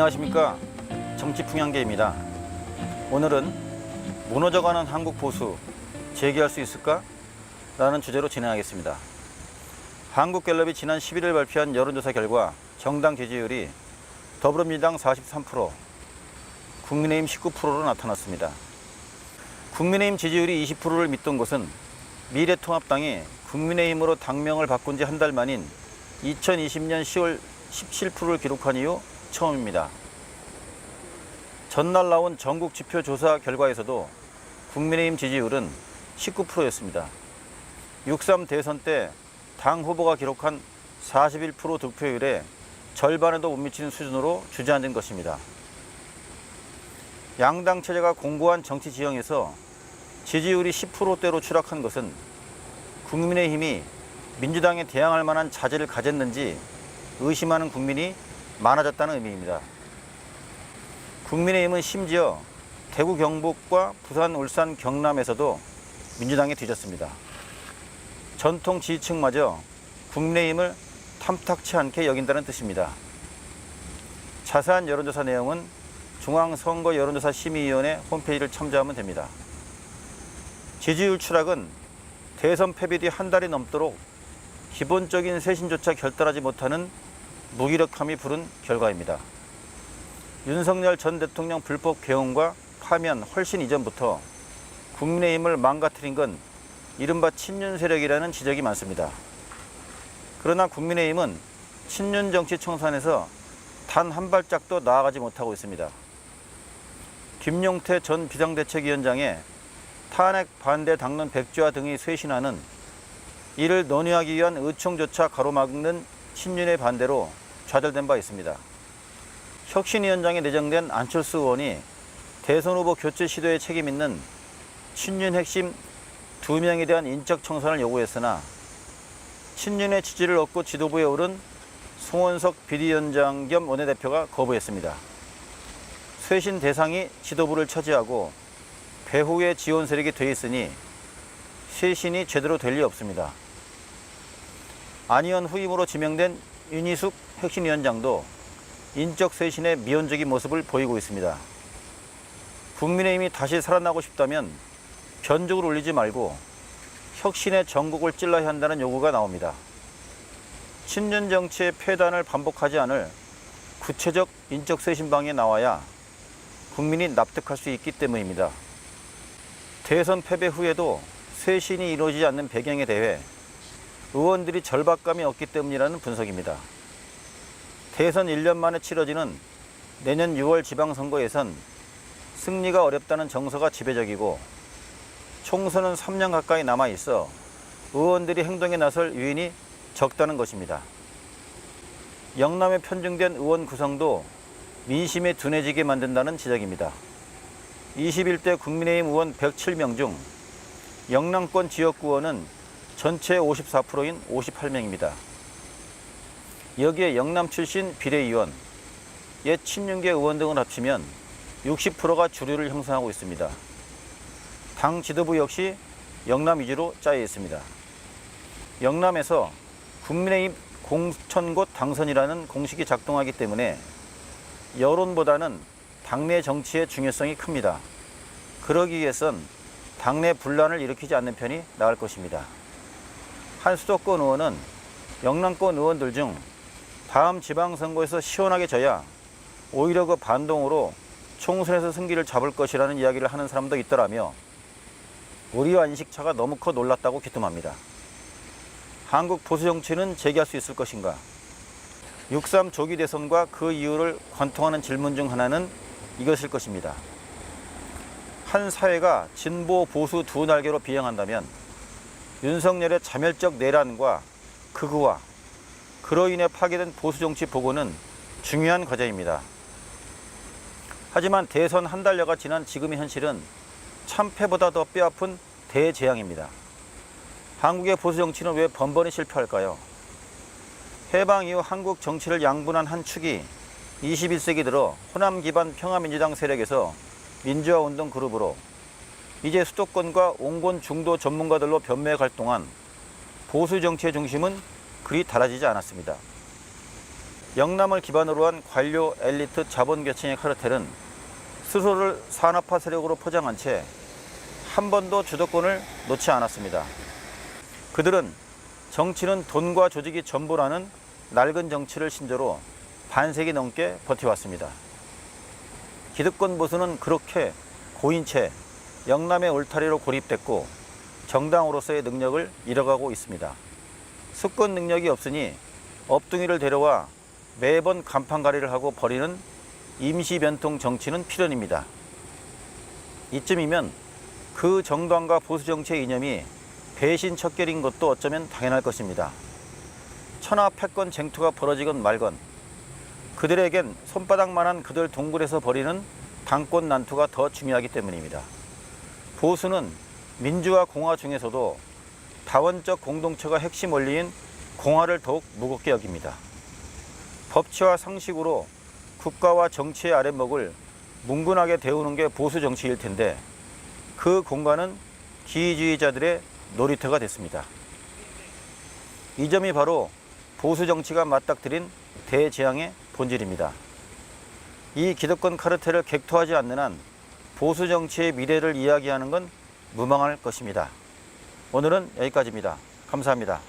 안녕하십니까, 정치풍향계입니다. 오늘은 무너져가는 한국 보수 재기할 수 있을까? 라는 주제로 진행하겠습니다. 한국갤럽이 지난 11일 발표한 여론조사 결과 정당 지지율이 더불어민주당 43%, 국민의힘 19%로 나타났습니다. 국민의힘 지지율이 20%를 밑돈 것은 미래통합당이 국민의힘으로 당명을 바꾼 지 한 달 만인 2020년 10월 17%를 기록한 이후 처음입니다. 전날 나온 전국 지표 조사 결과에서도 국민의힘 지지율은 19%였습니다. 6.3 대선 때 당 후보가 기록한 41% 득표율에 절반에도 못 미치는 수준으로 주저앉은 것입니다. 양당 체제가 공고한 정치 지형에서 지지율이 10%대로 추락한 것은 국민의힘이 민주당에 대항할 만한 자질을 가졌는지 의심하는 국민이 많아졌다는 의미입니다. 국민의힘은 심지어 대구 경북과 부산 울산 경남에서도 민주당에 뒤졌습니다. 전통 지지층마저 국민의힘을 탐탁치 않게 여긴다는 뜻입니다. 자세한 여론조사 내용은 중앙선거여론조사심의위원회 홈페이지를 참조하면 됩니다. 지지율 추락은 대선 패배 뒤 한 달이 넘도록 기본적인 쇄신조차 결단하지 못하는 무기력함이 부른 결과입니다. 윤석열 전 대통령 불법 개헌과 파면 훨씬 이전부터 국민의힘을 망가뜨린 건 이른바 친윤 세력이라는 지적이 많습니다. 그러나 국민의힘은 친윤 정치 청산에서 단 한 발짝도 나아가지 못하고 있습니다. 김용태 전 비상대책위원장의 탄핵 반대 당론 백지화 등이 쇄신하는 이를 논의하기 위한 의총조차 가로막는 친윤의 반대로 좌절된 바 있습니다. 혁신위원장에 내정된 안철수 의원이 대선 후보 교체 시도에 책임 있는 친윤 핵심 2명에 대한 인적 청산을 요구했으나 친윤의 지지를 얻고 지도부에 오른 송원석 비대위원장 겸 원내대표가 거부했습니다. 쇄신 대상이 지도부를 차지하고 배후의 지원 세력이 돼 있으니 쇄신이 제대로 될 리 없습니다. 안희연 후임으로 지명된 윤희숙 혁신위원장도 인적 쇄신의 미온적인 모습을 보이고 있습니다. 국민의힘이 다시 살아나고 싶다면 변죽을 올리지 말고 혁신의 전국을 찔러야 한다는 요구가 나옵니다. 친윤 정치의 폐단을 반복하지 않을 구체적 인적 쇄신 방안이 나와야 국민이 납득할 수 있기 때문입니다. 대선 패배 후에도 쇄신이 이루어지지 않는 배경에 대해 의원들이 절박감이 없기 때문이라는 분석입니다. 대선 1년 만에 치러지는 내년 6월 지방선거에선 승리가 어렵다는 정서가 지배적이고 총선은 3년 가까이 남아있어 의원들이 행동에 나설 유인이 적다는 것입니다. 영남에 편중된 의원 구성도 민심에 둔해지게 만든다는 지적입니다. 21대 국민의힘 의원 107명 중 영남권 지역구 의원은 전체 54%인 58명입니다. 여기에 영남 출신 비례의원, 옛 친윤계 의원 등을 합치면 60%가 주류를 형성하고 있습니다. 당 지도부 역시 영남 위주로 짜여 있습니다. 영남에서 국민의힘 공천곳 당선이라는 공식이 작동하기 때문에 여론보다는 당내 정치의 중요성이 큽니다. 그러기 위해선 당내 분란을 일으키지 않는 편이 나을 것입니다. 한 수도권 의원은 영남권 의원들 중 다음 지방선거에서 시원하게 져야 오히려 그 반동으로 총선에서 승기를 잡을 것이라는 이야기를 하는 사람도 있더라며 우리와 인식차가 너무 커 놀랐다고 기뜸합니다. 한국 보수 정치는 재기할 수 있을 것인가? 6.3 조기 대선과 그 이유를 관통하는 질문 중 하나는 이것일 것입니다. 한 사회가 진보 보수 두 날개로 비행한다면 윤석열의 자멸적 내란과 극우화, 그로 인해 파괴된 보수 정치 복원은 중요한 과제입니다. 하지만 대선 한 달여가 지난 지금의 현실은 참패보다 더 뼈아픈 대재앙입니다. 한국의 보수 정치는 왜 번번이 실패할까요? 해방 이후 한국 정치를 양분한 한 축이 21세기 들어 호남 기반 평화민주당 세력에서 민주화운동 그룹으로 이제 수도권과 온건 중도 전문가들로 변모해갈 동안 보수 정치의 중심은 그리 달라지지 않았습니다. 영남을 기반으로 한 관료 엘리트 자본계층의 카르텔은 스스로를 산업화 세력으로 포장한 채 한 번도 주도권을 놓지 않았습니다. 그들은 정치는 돈과 조직이 전부라는 낡은 정치를 신조로 반세기 넘게 버텨왔습니다. 기득권 보수는 그렇게 고인 채 영남의 울타리로 고립됐고 정당으로서의 능력을 잃어가고 있습니다. 수권 능력이 없으니 업둥이를 데려와 매번 간판가리를 하고 버리는 임시 변통 정치는 필연입니다. 이쯤이면 그 정당과 보수 정치의 이념이 배신 척결인 것도 어쩌면 당연할 것입니다. 천하 패권 쟁투가 벌어지건 말건 그들에겐 손바닥만한 그들 동굴에서 벌이는 당권 난투가 더 중요하기 때문입니다. 보수는 민주화 공화 중에서도 다원적 공동체가 핵심 원리인 공화를 더욱 무겁게 여깁니다. 법치와 상식으로 국가와 정치의 아랫목을 뭉근하게 데우는 게 보수 정치일 텐데 그 공간은 기회주의자들의 놀이터가 됐습니다. 이 점이 바로 보수 정치가 맞닥뜨린 대재앙의 본질입니다. 이 기득권 카르텔을 객토하지 않는 한 보수 정치의 미래를 이야기하는 건 무망할 것입니다. 오늘은 여기까지입니다. 감사합니다.